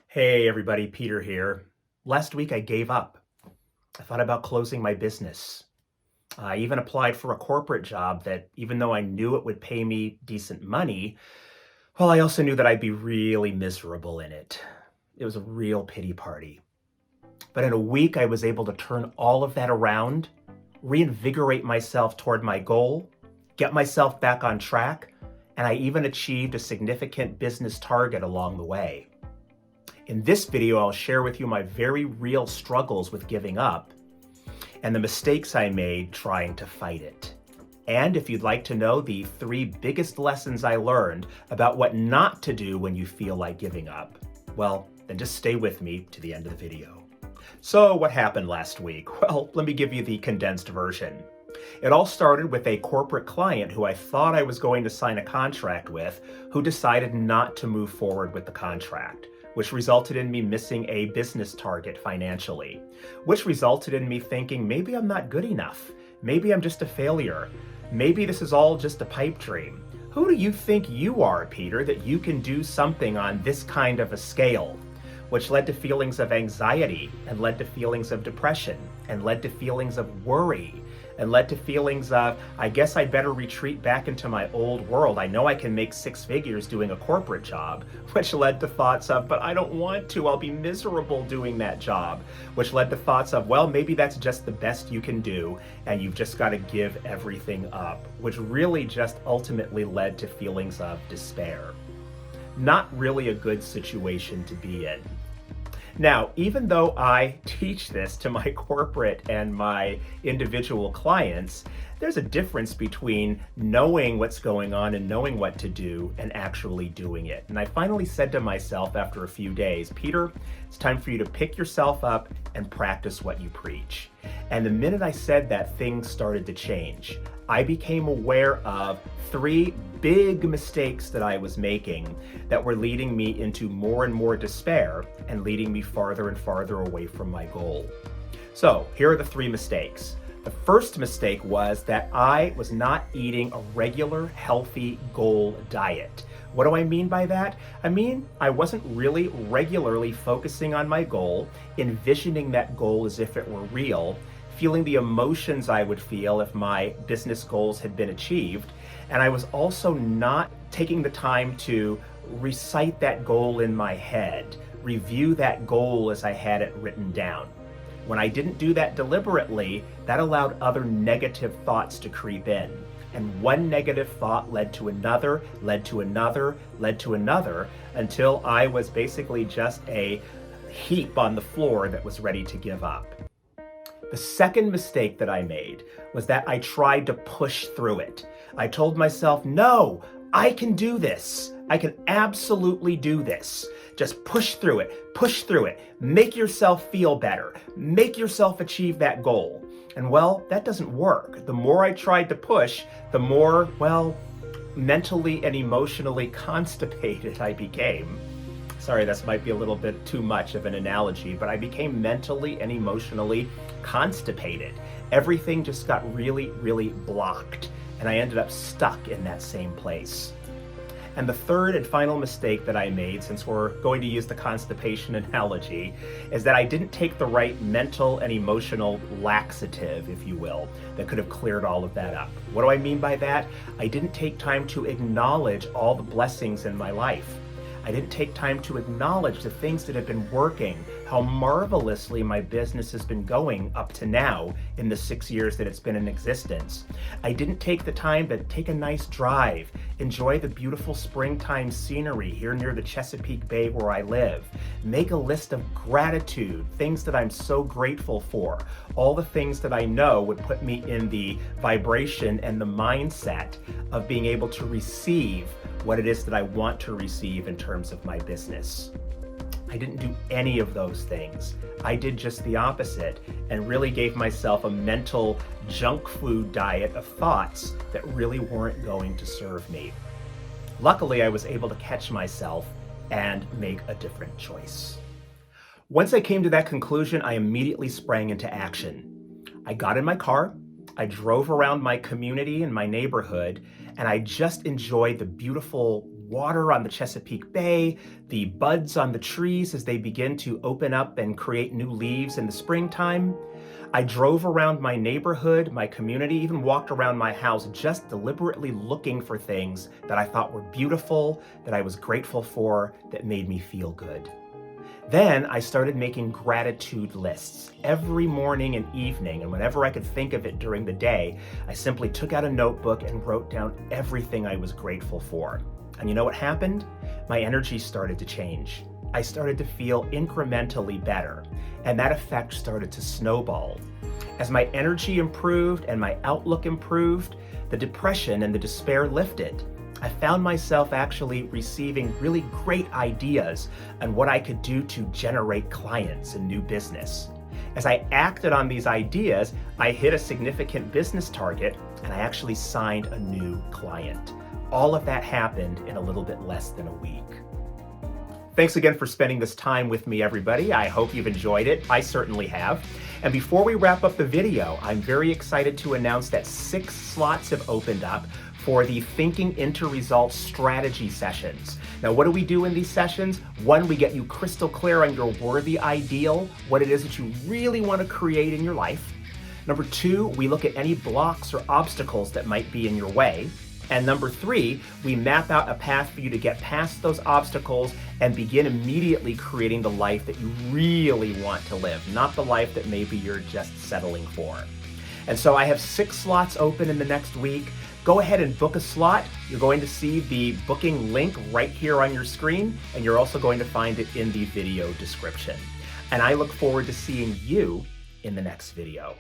Hey everybody, Peter here. Last week I gave up. I thought about closing my business. I even applied for a corporate job that, even though I knew it would pay me decent money, well, I also knew that I'd be really miserable in it. It was a real pity party. But in a week, I was able to turn all of that around, reinvigorate myself toward my goal, get myself back on track, and I even achieved a significant business target along the way. In this video, I'll share with you my very real struggles with giving up and the mistakes I made trying to fight it. And if you'd like to know the 3 biggest lessons I learned about what not to do when you feel like giving up, well, then just stay with me to the end of the video. So what happened last week? Well, let me give you the condensed version. It all started with a corporate client who I thought I was going to sign a contract with, who decided not to move forward with the contract, which resulted in me missing a business target financially, which resulted in me thinking maybe I'm not good enough. Maybe I'm just a failure. Maybe this is all just a pipe dream. Who do you think you are, Peter, that you can do something on this kind of a scale? Which led to feelings of anxiety, and led to feelings of depression, and led to feelings of worry, and led to feelings of, I guess I'd better retreat back into my old world. I know I can make 6 figures doing a corporate job, which led to thoughts of, but I don't want to, I'll be miserable doing that job, which led to thoughts of, well, maybe that's just the best you can do, and you've just got to give everything up, which really just ultimately led to feelings of despair. Not really a good situation to be in. Now, even though I teach this to my corporate and my individual clients, there's a difference between knowing what's going on and knowing what to do and actually doing it. And I finally said to myself after a few days, Peter, it's time for you to pick yourself up and practice what you preach. And the minute I said that, things started to change. I became aware of 3 big mistakes that I was making that were leading me into more and more despair and leading me farther and farther away from my goal. So here are the 3 mistakes. The first mistake was that I was not eating a regular, healthy goal diet. What do I mean by that? I mean, I wasn't really regularly focusing on my goal, envisioning that goal as if it were real, feeling the emotions I would feel if my business goals had been achieved. And I was also not taking the time to recite that goal in my head, review that goal as I had it written down. When I didn't do that deliberately, that allowed other negative thoughts to creep in. And one negative thought led to another, led to another, led to another, until I was basically just a heap on the floor that was ready to give up. The second mistake that I made was that I tried to push through it. I told myself, no, I can do this. I can absolutely do this. Just push through it, make yourself feel better, make yourself achieve that goal. And well, that doesn't work. The more I tried to push, the more, well, mentally and emotionally constipated I became. Sorry, this might be a little bit too much of an analogy, but I became mentally and emotionally constipated. Everything just got really, really blocked, and I ended up stuck in that same place. And the third and final mistake that I made, since we're going to use the constipation analogy, is that I didn't take the right mental and emotional laxative, if you will, that could have cleared all of that up. What do I mean by that? I didn't take time to acknowledge all the blessings in my life. I didn't take time to acknowledge the things that have been working, how marvelously my business has been going up to now in the 6 years that it's been in existence. I didn't take the time to take a nice drive, enjoy the beautiful springtime scenery here near the Chesapeake Bay where I live, make a list of gratitude, things that I'm so grateful for, all the things that I know would put me in the vibration and the mindset of being able to receive what it is that I want to receive in terms of my business. I didn't do any of those things. I did just the opposite and really gave myself a mental junk food diet of thoughts that really weren't going to serve me. Luckily, I was able to catch myself and make a different choice. Once I came to that conclusion, I immediately sprang into action. I got in my car, I drove around my community and my neighborhood, and I just enjoyed the beautiful water on the Chesapeake Bay, the buds on the trees as they begin to open up and create new leaves in the springtime. I drove around my neighborhood, my community, even walked around my house, just deliberately looking for things that I thought were beautiful, that I was grateful for, that made me feel good. Then I started making gratitude lists every morning and evening, and whenever I could think of it during the day, I simply took out a notebook and wrote down everything I was grateful for. And you know what happened? My energy started to change. I started to feel incrementally better, and that effect started to snowball. As my energy improved and my outlook improved, the depression and the despair lifted. I found myself actually receiving really great ideas on what I could do to generate clients and new business. As I acted on these ideas, I hit a significant business target and I actually signed a new client. All of that happened in a little bit less than a week. Thanks again for spending this time with me, everybody. I hope you've enjoyed it. I certainly have. And before we wrap up the video, I'm very excited to announce that 6 slots have opened up for the Thinking into Results strategy sessions. Now, what do we do in these sessions? 1, we get you crystal clear on your worthy ideal, what it is that you really want to create in your life. Number 2, we look at any blocks or obstacles that might be in your way. And number 3, we map out a path for you to get past those obstacles and begin immediately creating the life that you really want to live, not the life that maybe you're just settling for. And so I have 6 slots open in the next week. Go ahead and book a slot. You're going to see the booking link right here on your screen, and you're also going to find it in the video description. And I look forward to seeing you in the next video.